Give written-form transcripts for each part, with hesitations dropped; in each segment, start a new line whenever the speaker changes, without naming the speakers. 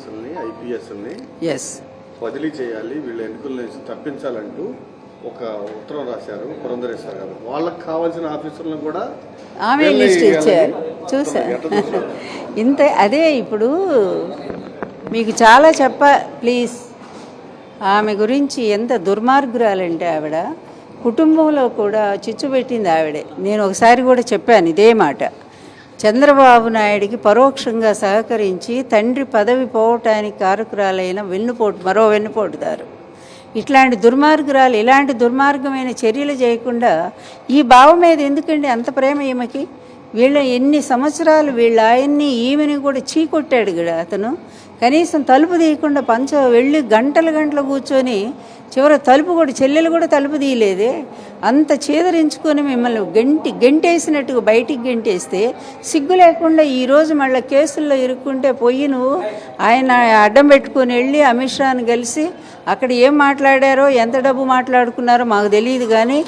ఐఏఎస్ని ఐపీఎస్ని
yes
బదిలీ చేయాలి, వీళ్ళ ఎన్నికల నుంచి తప్పించాలంటూ ఒక ఉత్తరం రాశారు పురంధరేశ్వర్ గారు. వాళ్ళకి కావాల్సిన ఆఫీసర్లను కూడా
ఆమె లిస్ట్ ఇచ్చారు. చూసా ఇంత అదే ఇప్పుడు మీకు చాలా ప్లీజ్. ఆమె గురించి ఎంత దుర్మార్గురాలంటే ఆవిడ కుటుంబంలో కూడా చిచ్చు పెట్టింది ఆవిడే. నేను ఒకసారి కూడా చెప్పాను ఇదే మాట. చంద్రబాబు నాయుడికి పరోక్షంగా సహకరించి తండ్రి పదవి పోవటానికి కారకురాలైన మరో వెన్నుపోటుదారు. ఇట్లాంటి దుర్మార్గురాలు ఇలాంటి దుర్మార్గమైన చర్యలు చేయకుండా ఈ బావ మీద ఎందుకండి అంత ప్రేమ ఈమెకి? వీళ్ళ ఎన్ని సంవత్సరాలు వీళ్ళ ఆయన్ని ఈమెని కూడా చీకొట్టాడు కదా అతను. కనీసం తలుపు తీయకుండా వెళ్ళి గంటలు కూర్చొని చివరి తలుపు కూడా చెల్లెలు కూడా తలుపు తీయలేదే. అంత చీదరించుకొని మిమ్మల్ని గెంటేసినట్టుగా బయటికి గెంటేస్తే సిగ్గు లేకుండా ఈరోజు మళ్ళీ కేసుల్లో ఇరుక్కుంటే పోయి నువ్వు ఆయన అడ్డం పెట్టుకొని వెళ్ళి అమిత్ షాని కలిసి అక్కడ ఏం మాట్లాడారో ఎంత డబ్బు మాట్లాడుకున్నారో మాకు తెలియదు, కానీ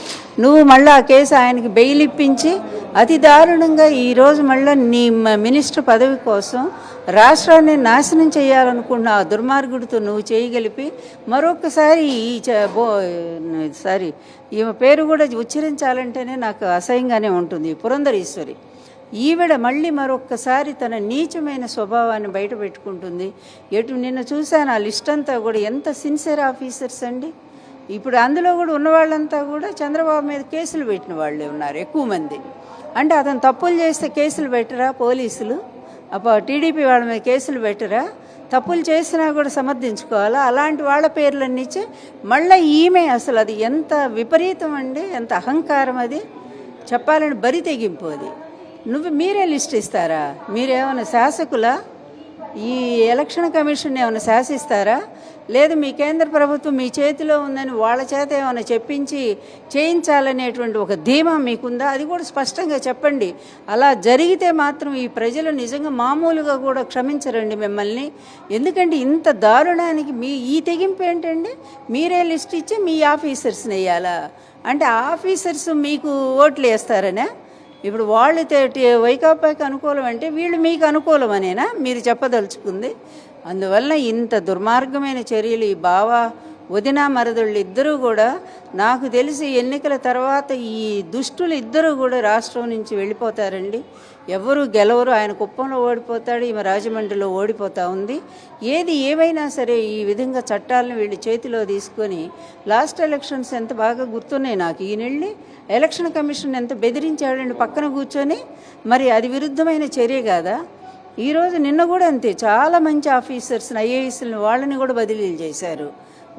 నువ్వు మళ్ళీ ఆ కేసు ఆయనకి బెయిల్ ఇప్పించి అతి దారుణంగా ఈరోజు మళ్ళీ నీ మినిస్టర్ పదవి కోసం రాష్ట్రాన్ని నాశనం చేయాలనుకున్న ఆ దుర్మార్గుడితో నువ్వు చేయగలిపి మరొకసారి ఈమె పేరు కూడా ఉచ్చరించాలంటేనే నాకు అసహ్యంగానే ఉంటుంది. పురంధరేశ్వరి ఈవిడ మళ్ళీ మరొక్కసారి తన నీచమైన స్వభావాన్ని బయట పెట్టుకుంటుంది. నిన్న చూశాను ఆ లిస్ట్ అంతా కూడా ఎంత సిన్సియర్ ఆఫీసర్స్ అండి. ఇప్పుడు అందులో కూడా ఉన్నవాళ్ళంతా కూడా చంద్రబాబు మీద కేసులు పెట్టిన వాళ్ళే ఉన్నారు ఎక్కువ మంది. అంటే అతను తప్పులు చేస్తే కేసులు పెట్టరా పోలీసులు? టీడీపీ వాళ్ళ మీద కేసులు పెట్టరా? తప్పులు చేసినా కూడా సమర్థించుకోవాలా? అలాంటి వాళ్ళ పేర్లన్నీ ఇచ్చి మళ్ళీ ఈమె అసలు అది ఎంత విపరీతం అండి, ఎంత అహంకారం అది చెప్పాలని బరి తెగింపు అది. మీరే లిస్ట్ ఇస్తారా? మీరేమైనా శాసకులా? ఈ ఎలక్షన్ కమిషన్ ఏమైనా శాసిస్తారా? లేదు మీ కేంద్ర ప్రభుత్వం మీ చేతిలో ఉందని వాళ్ళ చేత ఏమైనా చెప్పించి చేయించాలనేటువంటి ఒక ధీమా మీకుందా? అది కూడా స్పష్టంగా చెప్పండి. అలా జరిగితే మాత్రం ఈ ప్రజలు నిజంగా మామూలుగా కూడా క్షమించరండి మిమ్మల్ని. ఎందుకంటే ఇంత దారుణానికి ఈ తెగింపు ఏంటండి? మీరే లిస్ట్ ఇచ్చి మీ ఆఫీసర్స్ని వేయాలా? అంటే ఆఫీసర్స్ మీకు ఓట్లు వేస్తారనే? ఇప్పుడు వాళ్ళు వైకాపాకి అనుకూలం అంటే వీళ్ళు మీకు అనుకూలం అనేనా మీరు చెప్పదలుచుకుంది? అందువల్ల ఇంత దుర్మార్గమైన చర్యలు ఈ బావ వదిన మరదళ్ళు ఇద్దరూ కూడా నాకు తెలిసి ఎన్నికల తర్వాత ఈ దుష్టులు ఇద్దరూ కూడా రాష్ట్రం నుంచి వెళ్ళిపోతారండి. ఎవరు గెలవరు. ఆయన కుప్పంలో ఓడిపోతాడు, ఈమె రాజమండ్రిలో ఓడిపోతూ ఉంది. ఏది ఏమైనా సరే ఈ విధంగా చట్టాలను వీళ్ళు చేతిలో తీసుకొని లాస్ట్ ఎలక్షన్స్ ఎంత బాగా గుర్తున్నాయి నాకు. ఈయనెళ్ళి ఎలక్షన్ కమిషన్ ఎంత బెదిరించాడండి పక్కన కూర్చొని. మరి అది విరుద్ధమైన చర్య కాదా? ఈరోజు నిన్న కూడా అంతే, చాలా మంచి ఆఫీసర్స్ని ఐఏఎస్ని వాళ్ళని కూడా బదిలీలు చేశారు.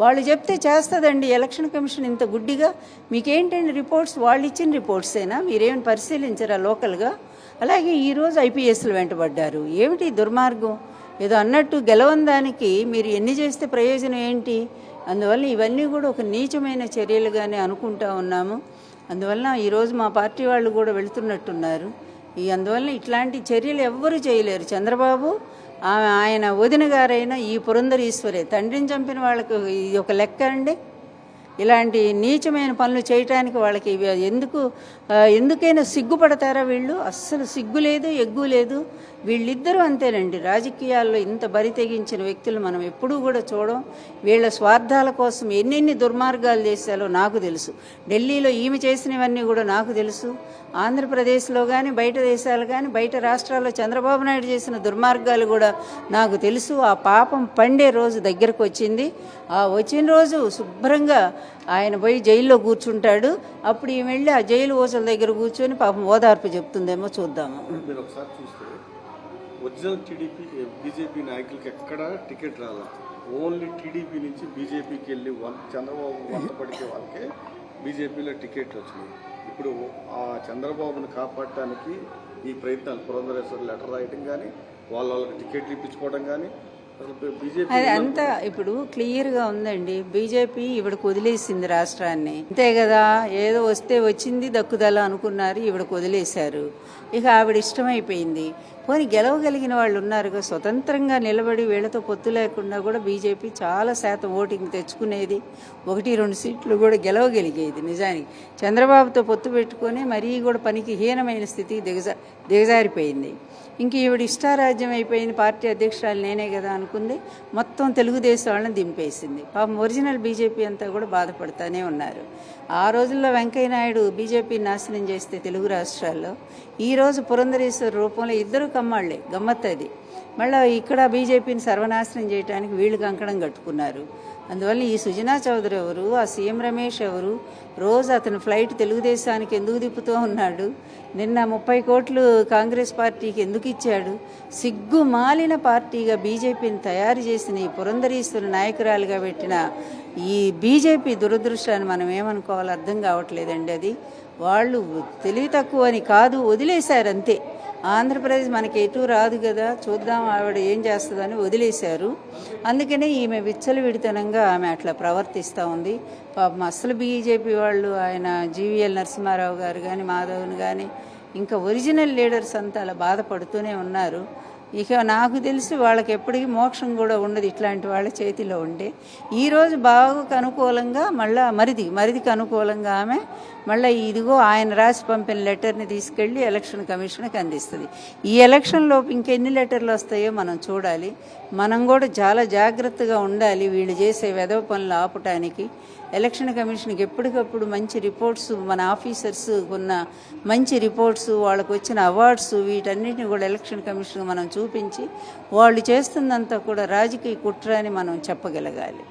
వాళ్ళు చెప్తే చేస్తుందండి ఎలక్షన్ కమిషన్ ఇంత గుడ్డిగా? మీకేంటండి రిపోర్ట్స్? వాళ్ళు ఇచ్చిన రిపోర్ట్సేనా? మీరేమైనా పరిశీలించారా లోకల్గా? అలాగే ఈరోజు ఐపీఎస్లు వెంటబడ్డారు. ఏమిటి దుర్మార్గం? ఏదో అన్నట్టు గెలవని దానికి మీరు ఎన్ని చేస్తే ప్రయోజనం ఏంటి? అందువల్ల ఇవన్నీ కూడా ఒక నీచమైన చర్యలుగానే అనుకుంటా ఉన్నాము. అందువల్ల ఈరోజు మా పార్టీ వాళ్ళు కూడా వెళుతున్నట్టున్నారు. అందువల్ల ఇట్లాంటి చర్యలు ఎవ్వరూ చేయలేరు. చంద్రబాబు ఆయన వదిన గారైనా ఈ పురంధరేశ్వరే. తండ్రిని చంపిన వాళ్ళకి ఇది ఒక లెక్క అండి. ఇలాంటి నీచమైన పనులు చేయటానికి వాళ్ళకి ఎందుకైనా సిగ్గుపడతారా వీళ్ళు? అస్సలు సిగ్గు లేదు, ఎగ్గు లేదు. వీళ్ళిద్దరూ అంతేనండి. రాజకీయాల్లో ఇంత బరి తెగించిన వ్యక్తులు మనం ఎప్పుడూ కూడా చూడం. వీళ్ళ స్వార్థాల కోసం ఎన్నెన్ని దుర్మార్గాలు చేశారో నాకు తెలుసు. ఢిల్లీలో ఈమె చేసినవన్నీ కూడా నాకు తెలుసు. ఆంధ్రప్రదేశ్లో కానీ బయట దేశాలు కానీ బయట రాష్ట్రాల్లో చంద్రబాబు నాయుడు చేసిన దుర్మార్గాలు కూడా నాకు తెలుసు. ఆ పాపం పండే రోజు దగ్గరకు వచ్చింది. ఆ వచ్చిన రోజు శుభ్రంగా ఆయన పోయి జైల్లో కూర్చుంటాడు. అప్పుడు ఈమె వెళ్ళి ఆ జైలు ఓసల దగ్గర కూర్చొని పాపం ఓదార్పు చెప్తుందేమో చూద్దాము.
ఒరిజినల్ టీడీపీ బీజేపీ నాయకులకి ఎక్కడ టికెట్ రాలా. ఓన్లీ టీడీపీ నుంచి బీజేపీకి వెళ్ళి చంద్రబాబు వంట పడితే వాళ్ళకే బీజేపీలో టికెట్లు వచ్చినాయి. ఇప్పుడు ఆ చంద్రబాబును కాపాడటానికి ఈ ప్రయత్నాలు పురంధరేశ్వరి లెటర్ రాయటం కానీ వాళ్ళకి టికెట్లు ఇప్పించుకోవడం కానీ
అది అంతా ఇప్పుడు క్లియర్గా ఉందండి. బీజేపీ ఇవిడకు వదిలేసింది రాష్ట్రాన్ని, అంతే కదా. ఏదో వస్తే వచ్చింది దక్కుదల అనుకున్నారు, ఇవిడకు వదిలేశారు. ఇక ఆవిడ ఇష్టమైపోయింది. పోనీ గెలవగలిగిన వాళ్ళు ఉన్నారుగా, స్వతంత్రంగా నిలబడి వీళ్ళతో పొత్తు లేకుండా కూడా బీజేపీ చాలా శాతం ఓటింగ్ తెచ్చుకునేది, 1-2 సీట్లు కూడా గెలవగలిగేది. నిజానికి చంద్రబాబుతో పొత్తు పెట్టుకొని మరీ కూడా పనికి హీనమైన స్థితికి దిగజారిపోయింది. ఇంక ఈవిడ ఇష్టారాజ్యం అయిపోయింది, పార్టీ అధ్యక్షురాలు నేనే కదా అనుకుంది, మొత్తం తెలుగుదేశం వాళ్ళని దింపేసింది. పాపం ఒరిజినల్ బీజేపీ అంతా కూడా బాధపడుతూనే ఉన్నారు. ఆ రోజుల్లో వెంకయ్య నాయుడు బీజేపీని నాశనం చేస్తే తెలుగు రాష్ట్రాల్లో, ఈరోజు పురంధరేశ్వరి రూపంలో ఇద్దరు కమ్మాళ్లే, గమ్మత్తది. మళ్ళీ ఇక్కడ బీజేపీని సర్వనాశనం చేయడానికి వీళ్ళు కంకణం కట్టుకున్నారు. అందువల్ల ఈ సుజనా చౌదరి ఎవరు, ఆ సీఎం రమేష్ ఎవరు, రోజు అతను ఫ్లైట్ తెలుగుదేశానికి ఎందుకు తిప్పుతూ ఉన్నాడు, నిన్న 30 కోట్లు కాంగ్రెస్ పార్టీకి ఎందుకు ఇచ్చాడు, సిగ్గు మాలిన పార్టీగా బీజేపీని తయారు చేసిన ఈ పురంధరేశ్వరి నాయకురాలుగా పెట్టిన ఈ బీజేపీ దురదృష్టాన్ని మనం ఏమనుకోవాలో అర్థం కావట్లేదండి. అది వాళ్ళు తెలివి తక్కువ అని కాదు, వదిలేశారు అంతే. ఆంధ్రప్రదేశ్ మనకి ఎటు రాదు కదా, చూద్దాం ఆవిడ ఏం చేస్తుందని వదిలేశారు. అందుకనే ఈమె విచ్చలవిడితనంగా ఆమె అట్లా ప్రవర్తిస్తూ ఉంది. పాపం అసలు బీజేపీ వాళ్ళు, ఆయన జీవీఎల్ నరసింహారావు గారు కానీ, మాధవన్ కానీ, ఇంకా ఒరిజినల్ లీడర్స్ అంతా అలా బాధపడుతూనే ఉన్నారు. ఇక నాకు తెలిసి వాళ్ళకి ఎప్పటికీ మోక్షం కూడా ఉండదు ఇట్లాంటి వాళ్ళ చేతిలో ఉండే. ఈరోజు బాగా అనుకూలంగా మళ్ళీ మరిదికి అనుకూలంగా ఆమె మళ్ళీ ఇదిగో ఆయన రాసి పంపిన లెటర్ని తీసుకెళ్ళి ఎలక్షన్ కమిషన్కి అందిస్తుంది. ఈ ఎలక్షన్లోపు ఇంకెన్ని లెటర్లు వస్తాయో మనం చూడాలి. మనం కూడా చాలా జాగ్రత్తగా ఉండాలి వీళ్ళు చేసే వెధవ పనులు ఆపటానికి. ఎలక్షన్ కమిషన్కి ఎప్పటికప్పుడు మంచి రిపోర్ట్స్, మన ఆఫీసర్స్ ఉన్న మంచి రిపోర్ట్స్, వాళ్ళకు వచ్చిన అవార్డ్స్, వీటన్నిటిని కూడా ఎలక్షన్ కమిషన్ మనం చూపించి వాళ్ళు చేస్తున్నంతా కూడా రాజకీయ కుట్ర అని మనం చెప్పగలగాలి.